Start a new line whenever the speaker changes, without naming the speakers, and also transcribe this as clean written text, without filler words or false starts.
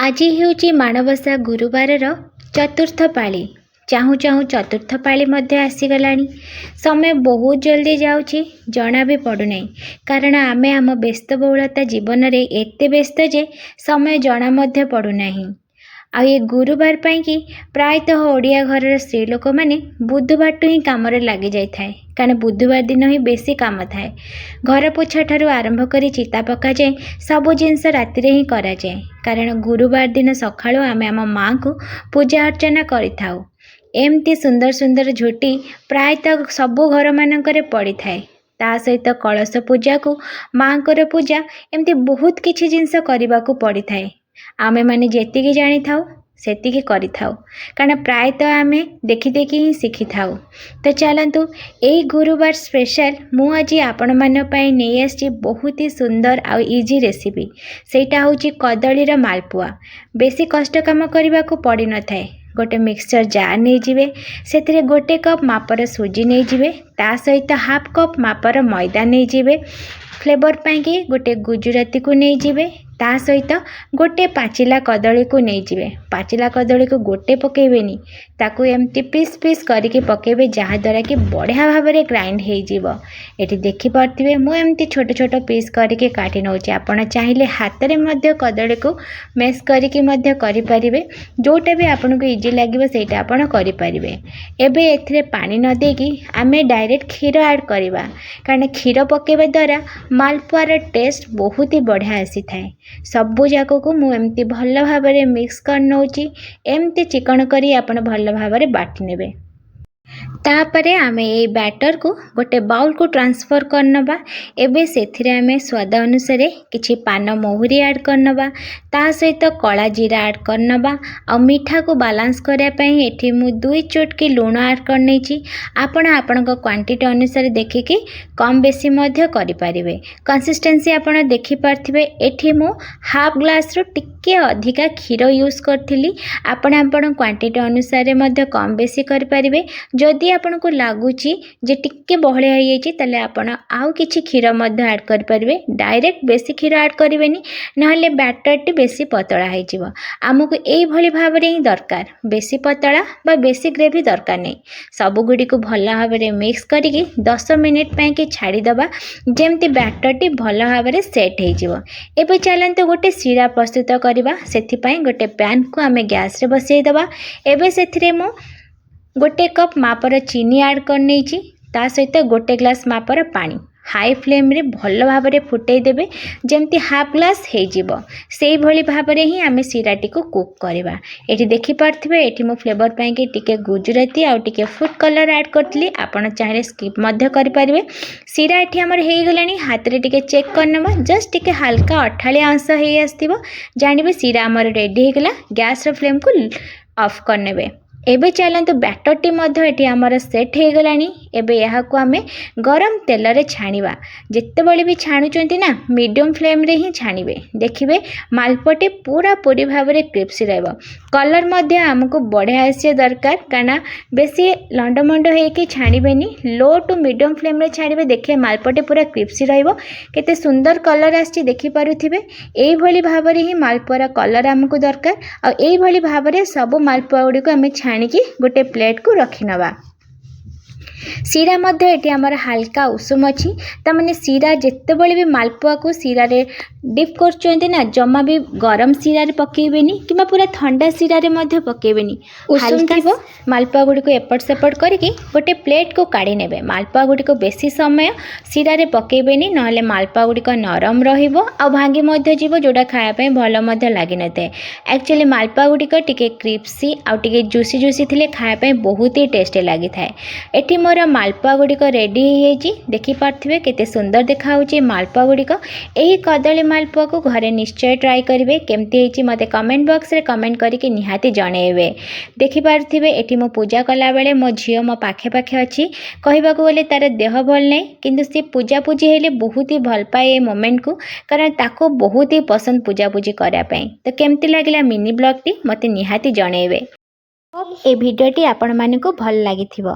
आज ହେଉଛି ମାଣବସା ଗୁରୁବାରର ଚତୁର୍ଥ ପାଳି। ଚାହୁଁ ଚାହୁଁ ଚତୁର୍ଥ ପାଳି ମଧ୍ୟ ଆସିଗଲାଣି। ସମୟ ବହୁତ ଜଲ୍ଦି ଯାଉଛି, ଜଣା ବି ପଡ଼ୁନାହିଁ। କାରଣ ଆମେ ଆମ ବ୍ୟସ୍ତବହୁଳତା ଜୀବନରେ ଏତେ ବ୍ୟସ୍ତ ଯେ ସମୟ ଜଣା ମଧ୍ୟ ପଡ଼ୁନାହିଁ। ଆଉ ଏ ଗୁରୁବାର ପାଇଁକି ପ୍ରାୟତଃ ଓଡ଼ିଆ ଘରର ସ୍ତ୍ରୀ ଲୋକମାନେ ବୁଧବାରଠୁ ହିଁ କାମରେ ଲାଗିଯାଇଥାଏ। କାରଣ ବୁଧବାର ଦିନ ହିଁ ବେଶୀ କାମ ଥାଏ। ଘର ପୋଛା ଠାରୁ ଆରମ୍ଭ କରି ଚିତା ପକାଯାଏ, ସବୁ ଜିନିଷ ରାତିରେ ହିଁ କରାଯାଏ। କାରଣ ଗୁରୁବାର ଦିନ ସକାଳୁ ଆମେ ଆମ ମାଆଙ୍କୁ ପୂଜା ଅର୍ଚ୍ଚନା କରିଥାଉ। ଏମିତି ସୁନ୍ଦର ସୁନ୍ଦର ଝୋଟି ପ୍ରାୟତଃ ସବୁ ଘରମାନଙ୍କରେ ପଡ଼ିଥାଏ। ତା ସହିତ କଳସ ପୂଜାକୁ, ମାଆଙ୍କର ପୂଜା, ଏମିତି ବହୁତ କିଛି ଜିନିଷ କରିବାକୁ ପଡ଼ିଥାଏ। ଆମେମାନେ ଯେତିକି ଜାଣିଥାଉ ସେତିକି କରିଥାଉ, କାରଣ ପ୍ରାୟତଃ ଆମେ ଦେଖି ଦେଖି ହିଁ ଶିଖିଥାଉ। ତ ଚାଲନ୍ତୁ, ଏଇ ଗୁରୁବାର ସ୍ପେଶାଲ ମୁଁ ଆଜି ଆପଣମାନଙ୍କ ପାଇଁ ନେଇ ଆସିଛି ବହୁତ ହି ସୁନ୍ଦର ଆଉ ଇଜି ରେସିପି। ସେଇଟା ହେଉଛି କଦଳୀର ମାଲପୁଆ। ବେଶୀ କଷ୍ଟ କାମ କରିବାକୁ ପଡ଼ିନଥାଏ। ଗୋଟେ ମିକ୍ସଚର ଜାର୍ ନେଇଯିବେ, ସେଥିରେ 1 କପ୍ ମାପର ସୁଜି ନେଇଯିବେ, ତା ସହିତ 1/2 କପ୍ ମାପର ମଇଦା ନେଇଯିବେ। ଫ୍ଲେଭର ପାଇଁକି ଗୋଟେ ଗୁଜୁରାତିକୁ ନେଇଯିବେ, ତା ସହିତ ଗୋଟେ ପାଚିଲା କଦଳୀକୁ ନେଇଯିବେ। ପାଚିଲା କଦଳୀକୁ ଗୋଟେ ପକାଇବେନି, ତାକୁ ଏମିତି ପିସ୍ ପିସ୍ କରିକି ପକାଇବେ, ଯାହାଦ୍ୱାରା କି ବଢ଼ିଆ ଭାବରେ ଗ୍ରାଇଣ୍ଡ ହେଇଯିବ। ଏଠି ଦେଖିପାରୁଥିବେ ମୁଁ ଏମିତି ଛୋଟ ଛୋଟ ପିସ୍ କରିକି କାଟି ନେଉଛି। ଆପଣ ଚାହିଁଲେ ହାତରେ ମଧ୍ୟ କଦଳୀକୁ ମେସ୍ କରିକି ମଧ୍ୟ କରିପାରିବେ। ଯେଉଁଟା ବି ଆପଣଙ୍କୁ ଇଜି ଲାଗିବ ସେଇଟା ଆପଣ କରିପାରିବେ। ଏବେ ଏଥିରେ ପାଣି ନ ଦେଇକି ଆମେ ଡାଇରେକ୍ଟ କ୍ଷୀର ଆଡ଼୍ କରିବା, କାରଣ କ୍ଷୀର ପକାଇବା ଦ୍ୱାରା ମାଲପୁଆର ଟେଷ୍ଟ ବହୁତ ହି ବଢ଼ିଆ ଆସିଥାଏ। ସବୁ ଯାକକୁ ମୁଁ ଏମିତି ଭଲ ଭାବରେ ମିକ୍ସ କରି ନେଉଛି। ଏମିତି ଚିକଣ କରି ଆପଣ ଭଲ ଭାବରେ ବାଟି ନେବେ। ତାପରେ ଆମେ ଏଇ ବ୍ୟାଟରକୁ ଗୋଟେ ବାଉଲକୁ ଟ୍ରାନ୍ସଫର୍ କରିନେବା। ଏବେ ସେଥିରେ ଆମେ ସ୍ୱାଦ ଅନୁସାରେ କିଛି ପାନ ମହୁରି ଆଡ଼୍ କରିନେବା, ତା ସହିତ କଳା ଜିରା ଆଡ଼୍ କରିନେବା। ଆଉ ମିଠାକୁ ବାଲାନ୍ସ କରିବା ପାଇଁ ଏଠି ମୁଁ 2 ଚୁଟକି ଲୁଣ ଆଡ଼୍ କରିନେଇଛି। ଆପଣ ଆପଣଙ୍କ କ୍ୱାଣ୍ଟିଟି ଅନୁସାରେ ଦେଖିକି କମ୍ ବେଶୀ ମଧ୍ୟ କରିପାରିବେ। କନସିଷ୍ଟେନ୍ସି ଆପଣ ଦେଖିପାରୁଥିବେ। ଏଠି ମୁଁ 1/2 ଗ୍ଲାସ୍ରୁ ଟିକେ ଅଧିକା କ୍ଷୀର ୟୁଜ୍ କରିଥିଲି। ଆପଣ ଆପଣ କ୍ୱାଣ୍ଟିଟି ଅନୁସାରେ ମଧ୍ୟ କମ୍ ବେଶୀ କରିପାରିବେ। ଯଦି ଆପଣଙ୍କୁ ଲାଗୁଛି ଯେ ଟିକେ ବହଳିଆ ହେଇଯାଇଛି, ତାହେଲେ ଆପଣ ଆଉ କିଛି କ୍ଷୀର ମଧ୍ୟ ଆଡ଼୍ କରିପାରିବେ। ଡାଇରେକ୍ଟ ବେଶୀ କ୍ଷୀର ଆଡ଼୍ କରିବେନି, ନହେଲେ ବ୍ୟାଟରଟି ବେଶୀ ପତଳା ହେଇଯିବ। ଆମକୁ ଏଇଭଳି ଭାବରେ ହିଁ ଦରକାର, ବେଶୀ ପତଳା ବା ବେଶୀ ଗ୍ରେଭି ଦରକାର ନାହିଁ। ସବୁଗୁଡ଼ିକୁ ଭଲ ଭାବରେ ମିକ୍ସ କରିକି 10 ମିନିଟ୍ ପାଇଁକି ଛାଡ଼ିଦେବା, ଯେମିତି ବ୍ୟାଟରଟି ଭଲ ଭାବରେ ସେଟ୍ ହେଇଯିବ। ଏବେ ଚାଲନ୍ତୁ ଗୋଟେ ଶିରା ପ୍ରସ୍ତୁତ କରିବା। ସେଥିପାଇଁ ଗୋଟେ ପ୍ୟାନ୍କୁ ଆମେ ଗ୍ୟାସ୍ରେ ବସାଇଦେବା। ଏବେ ସେଥିରେ ମୁଁ 1 କପ୍ ମାପର ଚିନି ଆଡ଼୍ କରିନେଇଛି, ତା ସହିତ 1 ଗ୍ଲାସ୍ ମାପର ପାଣି। ହାଇ ଫ୍ଲେମ୍ରେ ଭଲ ଭାବରେ ଫୁଟାଇ ଦେବେ, ଯେମିତି 1/2 ଗ୍ଲାସ୍ ହେଇଯିବ। ସେଇଭଳି ଭାବରେ ହିଁ ଆମେ ଶିରାଟିକୁ କୁକ୍ କରିବା। ଏଠି ଦେଖିପାରୁଥିବେ, ଏଠି ମୁଁ ଫ୍ଲେଭର ପାଇଁକି ଟିକେ ଗୁଜୁରାତି ଆଉ ଟିକେ ଫୁଡ୍ କଲର୍ ଆଡ଼୍ କରିଥିଲି। ଆପଣ ଚାହିଁଲେ ସ୍କିପ୍ ମଧ୍ୟ କରିପାରିବେ। ଶିରା ଏଠି ଆମର ହେଇଗଲାଣି। ହାତରେ ଟିକେ ଚେକ୍ କରିନେବା, ଜଷ୍ଟ ଟିକେ ହାଲକା ଅଠାଳିଆ ଅଂଶ ହେଇ ଆସିଥିବ, ଜାଣିବେ ଶିରା ଆମର ରେଡ଼ି ହେଇଗଲା। ଗ୍ୟାସ୍ର ଫ୍ଲେମ୍କୁ ଅଫ୍ କରିନେବେ। ଏବେ ଚାଲନ୍ତୁ, ବ୍ୟାଟରଟି ମଧ୍ୟ ଏଠି ଆମର ସେଟ୍ ହେଇଗଲାଣି। ଏବେ ଏହାକୁ ଆମେ ଗରମ ତେଲରେ ଛାଣିବା। ଯେତେବେଳେ ବି ଛାଣୁଛନ୍ତି ନା, ମିଡ଼ିୟମ୍ ଫ୍ଲେମ୍ରେ ହିଁ ଛାଣିବେ। ଦେଖିବେ ମାଲପୁଆଟି ପୁରାପୁରି ଭାବରେ କ୍ରିସ୍ପି ରହିବ। କଲର୍ ମଧ୍ୟ ଆମକୁ ବଢ଼ିଆ ଆସିବା ଦରକାର, କାରଣ ବେଶୀ ଲଣ୍ଡମଣ୍ଡ ହେଇକି ଛାଣିବେନି। ଲୋ ଟୁ ମିଡ଼ିୟମ୍ ଫ୍ଲେମ୍ରେ ଛାଣିବେ, ଦେଖିବେ ମାଲପୁଆଟି ପୁରା କ୍ରିସ୍ପି ରହିବ। କେତେ ସୁନ୍ଦର କଲର୍ ଆସିଛି ଦେଖିପାରୁଥିବେ। ଏଇଭଳି ଭାବରେ ହିଁ ମାଲପୁଆର କଲର୍ ଆମକୁ ଦରକାର। ଆଉ ଏଇଭଳି ଭାବରେ ସବୁ ମାଲପୁଆ ଗୁଡ଼ିକୁ ଆମେ ଛାଣିକି ଗୋଟେ ପ୍ଲେଟ୍କୁ ରଖିନେବା। ଶିରା ମଧ୍ୟ ଏଠି ଆମର ହାଲକା ଉଷୁମ ଅଛି। ତାମାନେ ଶିରା ଯେତେବେଳେ ବି ମାଲପୁଆକୁ ଶିରାରେ ଡିପ୍ କରୁଛନ୍ତି ନା, ଜମା ବି ଗରମ ଶିରାରେ ପକାଇବେନି କିମ୍ବା ପୁରା ଥଣ୍ଡା ଶିରାରେ ମଧ୍ୟ ପକାଇବେନି। ଉଷୁମ ଥିବ ମାଲପୁଆ ଗୁଡ଼ିକୁ ଏପଟ ସେପଟ କରିକି ଗୋଟେ ପ୍ଲେଟ୍କୁ କାଢ଼ି ନେବେ। ମାଲପୁଆ ଗୁଡ଼ିକୁ ବେଶୀ ସମୟ ଶିରାରେ ପକାଇବେନି, ନହେଲେ ମାଲପୁଆ ଗୁଡ଼ିକ ନରମ ରହିବ ଆଉ ଭାଙ୍ଗି ମଧ୍ୟ ଯିବ, ଯେଉଁଟା ଖାଇବା ପାଇଁ ଭଲ ମଧ୍ୟ ଲାଗିନଥାଏ। ଆକ୍ଚୁଆଲି ମାଲପୁଆ ଗୁଡ଼ିକ ଟିକେ କ୍ରିସ୍ପି ଆଉ ଟିକେ ଜୁସି ଜୁସି ଥିଲେ ଖାଇବା ପାଇଁ ବହୁତ ହି ଟେଷ୍ଟି ଲାଗିଥାଏ। ଏଠି ମୋର ମାଲପୁଆ ଗୁଡ଼ିକ ରେଡ଼ି ହେଇଯାଇଛି। ଦେଖିପାରୁଥିବେ କେତେ ସୁନ୍ଦର ଦେଖାହେଉଛି ମାଲପୁଆ ଗୁଡ଼ିକ। ଏହି କଦଳୀ ମାଲପୁଆକୁ ଘରେ ନିଶ୍ଚୟ ଟ୍ରାଏ କରିବେ। କେମିତି ହେଇଛି ମୋତେ କମେଣ୍ଟ ବକ୍ସରେ କମେଣ୍ଟ କରିକି ନିହାତି ଜଣାଇବେ। ଦେଖିପାରୁଥିବେ ଏଠି ମୁଁ ପୂଜା କଲାବେଳେ ମୋ ଝିଅ ମୋ ପାଖେ ପାଖେ ଅଛି। କହିବାକୁ ଗଲେ ତା'ର ଦେହ ଭଲ ନାହିଁ, କିନ୍ତୁ ସେ ପୂଜାପୂଜି ହେଲେ ବହୁତ ହି ଭଲ ପାଏ ଏ ମୋମେଣ୍ଟକୁ, କାରଣ ତାକୁ ବହୁତ ହି ପସନ୍ଦ ପୂଜାପୂଜି କରିବା ପାଇଁ। ତ କେମିତି ଲାଗିଲା ମିନି ବ୍ଲଗ୍ଟି ମୋତେ ନିହାତି ଜଣାଇବେ। ଏ ଭିଡ଼ିଓଟି ଆପଣମାନଙ୍କୁ ଭଲ ଲାଗିଥିବ।